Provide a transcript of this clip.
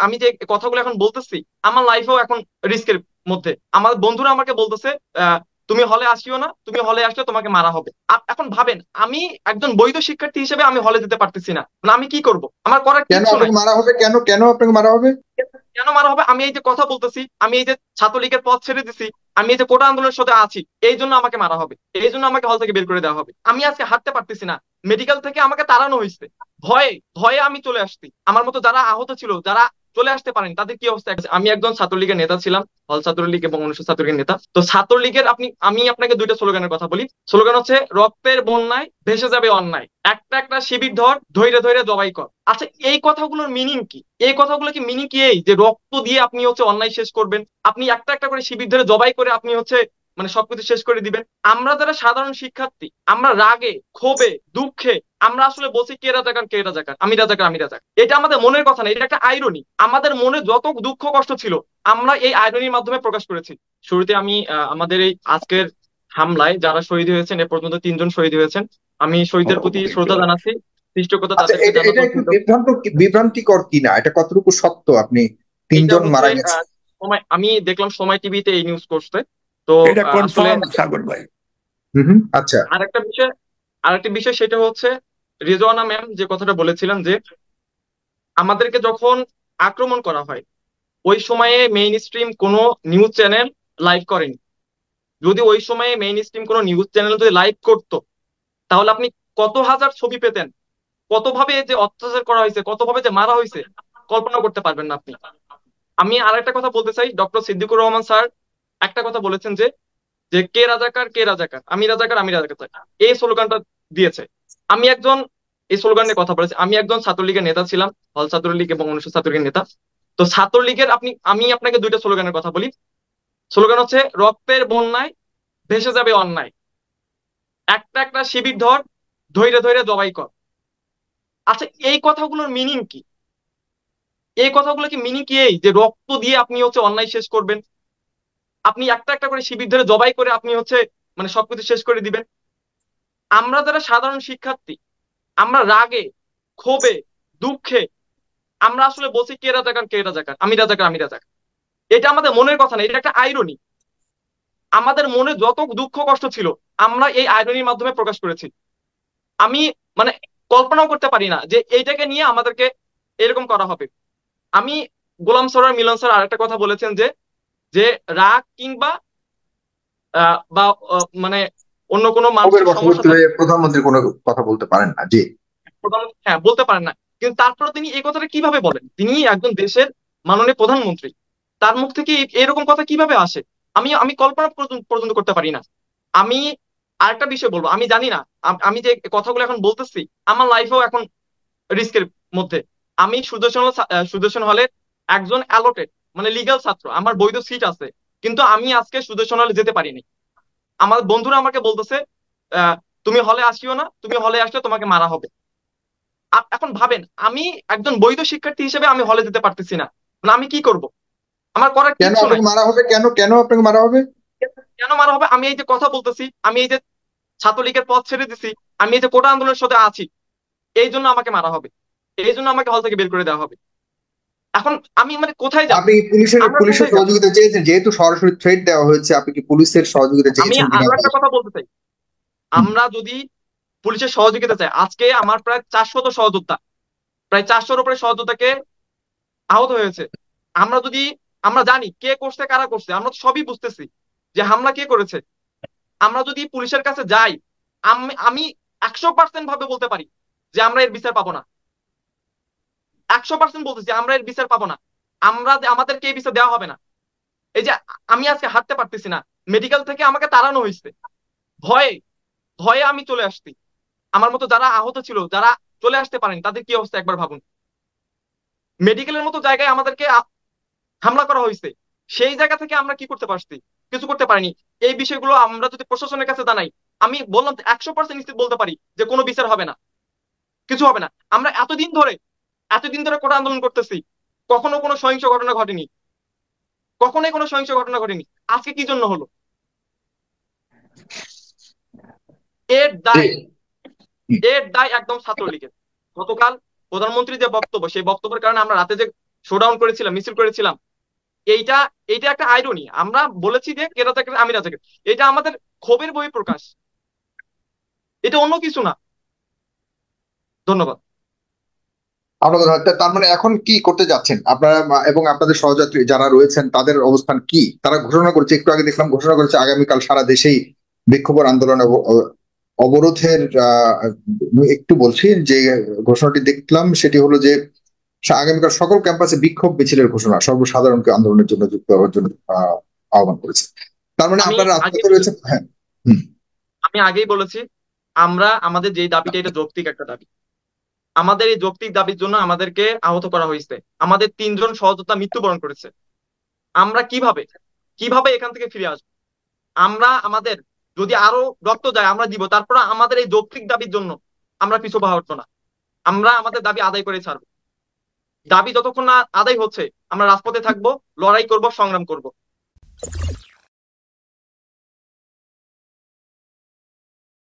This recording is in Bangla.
আমি যে কথাগুলো এখন বলতেছি আমার লাইফেও এখন রিস্কের মধ্যে। আমার বন্ধুরা আমাকে বলতেছে আহ, তুমি হলে আসিও না, তুমি হলে আসলে তোমাকে মারা হবে। এখন ভাবেন, আমি একজন বৈধ শিক্ষার্থী হিসেবে আমি হলে যেতে পারতেছি না, মানে আমি কি করব? আমার করার কেন কিচ্ছু নাই। আপনাকে মারা হবে? কেন কেন আপনাকে মারা হবে? কেন মারা হবে? আমি এই যে কথা বলতেছি, আমি এই যে ছাত্রলীগের পথ ছেড়ে দিছি, আমি এই যে কোটা আন্দোলনের সাথে আছি, এই জন্য আমাকে মারা হবে, এই জন্য আমাকে হল থেকে বের করে দেওয়া হবে। আমি আজকে হাঁটতে পারতেছি না, মেডিকেল থেকে আমাকে তাড়ানো হয়েছে, ভয়ে ভয়ে আমি চলে আসছি। আমার মতো যারা আহত ছিল, যারা চলে আসতে পারেন, তাদের কি অবস্থা? আমি একজন ছাত্রলীগের নেতা ছিলাম, হল ছাত্রলীগ এবং অনুষদ ছাত্রলীগের নেতা। তো ছাত্রলীগের আমি আপনাকে দুইটা স্লোগানের কথা বলি। স্লোগান হচ্ছে, রক্তের বন্যায় ভেসে যাবে অন্যায়, একটা একটা শিবির ধর, ধৈর্য ধৈর্য জবাই কর। আচ্ছা, এই কথাগুলোর মিনিং কি? এই কথাগুলো কি মিনিং কি এই যে রক্ত দিয়ে আপনি হচ্ছে অন্যায় শেষ করবেন? আপনি একটা একটা করে শিবির ধরে জবাই করে আপনি হচ্ছে মানে সবকিছু শেষ করে দিবেন? আমরা যারা সাধারণ শিক্ষার্থী, আমরা রাগে, ক্ষোভে, দুঃখে আমরা আসলে বলছি কে রাজাকার, কে রাজাকার, আমি রাজাকার, আমি রাজাকার। এটা আমাদের মনের কথা না, এটা একটা আইরনি। আমাদের মনে যত দুঃখ কষ্ট ছিল, আমরা এই আইরনির মাধ্যমে প্রকাশ করেছি। শুরুতে আমি আমাদের এই আজকের হামলায় যারা শহীদ হয়েছেন, এ পর্যন্ত 3 জন শহীদ হয়েছেন, আমি শহীদদের প্রতি শ্রদ্ধা জানাচ্ছি, সৃষ্টকতা আচ্ছা, তাদেরকে এটা এটা জান্নাতুল একটু ফিরদৌস। বিভ্রান্তিকর কিনা, এটা কতটুকু সত্য? আপনি এটা তিনজন হচ্ছে মারা গেছে? সময়, আমি দেখলাম সময় টিভিতে এই নিউজ করছে। তো এটা আসলে কনফার্ম সাগর ভাই। হুম হুম, আচ্ছা। আরেকটা বিষয়, আরেকটা বিষয় সেটা হচ্ছে, রিজওয়ানা ম্যাম যে কথাটা বলেছিলেন যে আমাদেরকে যখন আক্রমণ করা হয়, ওই সময়ে মেইন স্ট্রিম কোনো নিউজ চ্যানেল লাইভ করেনি। যদি ওই সময়ে মেইন স্ট্রিম কোনো নিউজ চ্যানেল যদি লাইভ করতো, তাহলে আপনি কত হাজার ছবি পেতেন, কতভাবে যে অত্যাচার করা হয়েছে, কতভাবে যে মারা হয়েছে, কল্পনা করতে পারবেন না আপনি। আমি আর একটা কথা বলতে চাই, ডক্টর সিদ্দিকুর রহমান স্যার একটা কথা বলেছেন যে যে কে রাজাকার, কে রাজাকার, আমি রাজাকার, আমি রাজাকার, এই স্লোগানটা দিয়েছে। আমি একজন, এই স্লোগান নিয়ে কথা বলেছি, আমি একজন ছাত্রলীগের নেতা ছিলাম, হল ছাত্রলীগ এবং অনুষদ ছাত্রলীগের নেতা। তো ছাত্রলীগের আমি আপনাকে দুইটা স্লোগানের কথা বলি। স্লোগান হচ্ছে, রক্তের বন্যায় ভেসে যাবে অন্যায়, একটা একটা শিবির ধর, ধৈর্য ধৈর্য জবাই কর। আচ্ছা, এই কথাগুলোর মিনিং কি? এই কথাগুলো কি মিনিং কি এই যে রক্ত দিয়ে আপনি হচ্ছে অন্যায় শেষ করবেন? আপনি একটা একটা করে শিবির ধরে জবাই করে আপনি হচ্ছে মানে সবকিছু শেষ করে দিবেন? আমরা যারা সাধারণ শিক্ষার্থী, আমরা রাগে, ক্ষোভে, দুঃখে আমরা আসলে বলছি কে রাজাকার, কে রাজাকার, আমি রাজাকার, আমি রাজাকার। এটা আমাদের মনের কথা না, এটা একটা আইরনি। আমাদের মনে যত দুঃখ কষ্ট ছিল, আমরা এই আইরনির মাধ্যমে প্রকাশ করেছি। আমি মানে কল্পনাও করতে পারি না যে এইটাকে নিয়ে আমাদেরকে এরকম করা হবে। আমি, গোলাম সরার মিলন স্যার আরেকটা কথা বলেছেন যে যে রাগ কিংবা বা মানে অন্য কোনো ক্ষোভের মানসিক সমস্যা বশবর্তী থাকে, হয়ে প্রধানমন্ত্রী কোনো কথা বলতে পারেন না, জি। প্রধানমন্ত্রী হ্যাঁ বলতে পারেন না, কিন্তু তারপরে তিনি এই কথাটা কিভাবে বলেন? তিনি একজন দেশের মাননীয় প্রধানমন্ত্রী, তার মুখ থেকে এরকম কথা কিভাবে আসে? আমি কল্পনা পর্যন্ত করতে পারি না। আমি আরেকটা বিষয় বলবো, আমি জানি না, আমি যে কথাগুলো এখন বলতেছি আমার লাইফেও এখন রিস্কের মধ্যে। আমি সুদর্শন হলের একজন অ্যালোটেড মানে লিগ্যাল ছাত্র, আমার বৈধ সিট আছে, কিন্তু আমি আজকে সুদর্শন হলে যেতে পারিনি। আমার বন্ধুরা আমাকে বলতেছে আহ, তুমি হলে আসিও না, তুমি হলে আসলে তোমাকে মারা হবে। এখন ভাবেন, আমি একজন বৈধ শিক্ষার্থী হিসেবে আমি হলে যেতে পারতেছি না, মানে আমি কি করব? আমার করার কেন কিচ্ছু নাই। আপনাকে মারা হবে? কেন কেন আপনাকে মারা হবে? কেন মারা হবে? আমি এই যে কথা বলতেছি, আমি এই যে ছাত্রলীগের পথ ছেড়ে দিছি, আমি এই যে কোটা আন্দোলনের সাথে আছি, এই জন্য আমাকে মারা হবে, এই জন্য আমাকে হল থেকে বের করে দেওয়া হবে। এখন আমি মানে কোথায় যাব? আপনি পুলিশের আমরা পুলিশের কোথায় যাব? সহযোগিতা চেয়েছেন? যেহেতু সরাসরি থ্রেট দেওয়া হয়েছে, আপনি কি পুলিশের সহযোগিতা আমি চেয়েছেন কিনা? আরো একটা কথা বলতে চাই, হুম। আমরা যদি পুলিশের সহযোগিতা চাই, আজকে আমার প্রায় 400 সহযোদ্ধা, প্রায় 400-র উপরে সহযোদ্ধাকে আহত হয়েছে। আমরা যদি, আমরা জানি কে করছে, কারা করছে, আমরা তো সবই বুঝতেছি যে হামলা কে করেছে। আমরা যদি পুলিশের কাছে যাই, আমি 100% ভাবে বলতে পারি যে আমরা এর বিচার পাবো না। 100% বলতেছি, আমরা এর বিচার পাবো না। আমাদেরকে এই বিচার দেওয়া হবে না। এই যে আমি আজকে হাঁটতে পারতেছি না, মেডিকেল থেকে আমাকে তাড়ানো হয়েছে, ভয়ে ভয়ে আমি চলে আসছি। আমার মতো যারা আহত ছিল, যারা চলে আসতে পারেন, তাদের কি অবস্থা একবার ভাবুন। মেডিকেলের মতো জায়গায় আমাদেরকে হামলা করা হয়েছে, সেই জায়গা থেকে আমরা কি করতে পারছি? কিছু করতে পারিনি। এই বিষয়গুলো আমরা যদি প্রশাসনের কাছে জানাই, আমি বললাম 100% নিশ্চিত বলতে পারি যে কোনো বিচার হবে না, কিছু হবে না। আমরা এতদিন ধরে কোটা আন্দোলন করতেছি, কখনো কোনো সহিংস ঘটনা ঘটেনি, কখনোই কোনো সহিংস ঘটনা ঘটেনি। আজকে কি জন্য হলো? এর জি। দায়, এর দায় একদম ছাত্রলীগের। গতকাল প্রধানমন্ত্রী যে বক্তব্য, সেই বক্তব্যের কারণে আমরা রাতে যে শোডাউন করেছিলাম, মিছিল করেছিলাম। এইটা এইটা একটা আইরনি, আমরা বলেছি যে কে রাজাকার আমি রাজাকার, এটা আমাদের ক্ষোভের বহিঃপ্রকাশ, এটা অন্য কিছু না। ধন্যবাদ। আপনাদের তার মানে এখন কি করতে যাচ্ছেন আপনারা, এবং আপনাদের সহযাত্রী যারা রয়েছেন তাদের অবস্থান কি? তারা ঘোষণা করেছে, একটু আগে দেখলাম ঘোষণা করেছে আগামীকাল সারা দেশেই বিক্ষোভ আন্দোলন অবরোধের। একটু বলছি যে ঘোষণাটি দেখলাম সেটি হলো যে আগামীকাল সকল ক্যাম্পাসে বিক্ষোভ মিছিলের ঘোষণা, সর্বসাধারণকে আন্দোলনের জন্য যুক্ত হওয়ার জন্য আহ্বান করেছে। তার মানে আমি আপনারা আগে রাজপথে রয়েছে, হ্যাঁ। হুম। আমি আগেই বলেছি, আমরা আমাদের যে দাবিটা, এটা যৌক্তিক একটা দাবি। আমাদের এই যৌক্তিক দাবির জন্য আমাদেরকে আহত করা হয়েছে, আমাদের 3জন সহযোদ্ধা মৃত্যুবরণ করেছে। আমরা কিভাবে কিভাবে এখান থেকে ফিরে আসবো? আমরা আমাদের যদি আরো রক্ত যায় আমরা দিব, তারপর আমাদের এই যৌক্তিক দাবির জন্য আমরা পিছু পা হটবো না। আমরা আমাদের দাবি আদায় করে ছাড়বো। দাবি যতক্ষণ না আদায় হচ্ছে আমরা রাজপথে থাকবো, লড়াই করব, সংগ্রাম করব।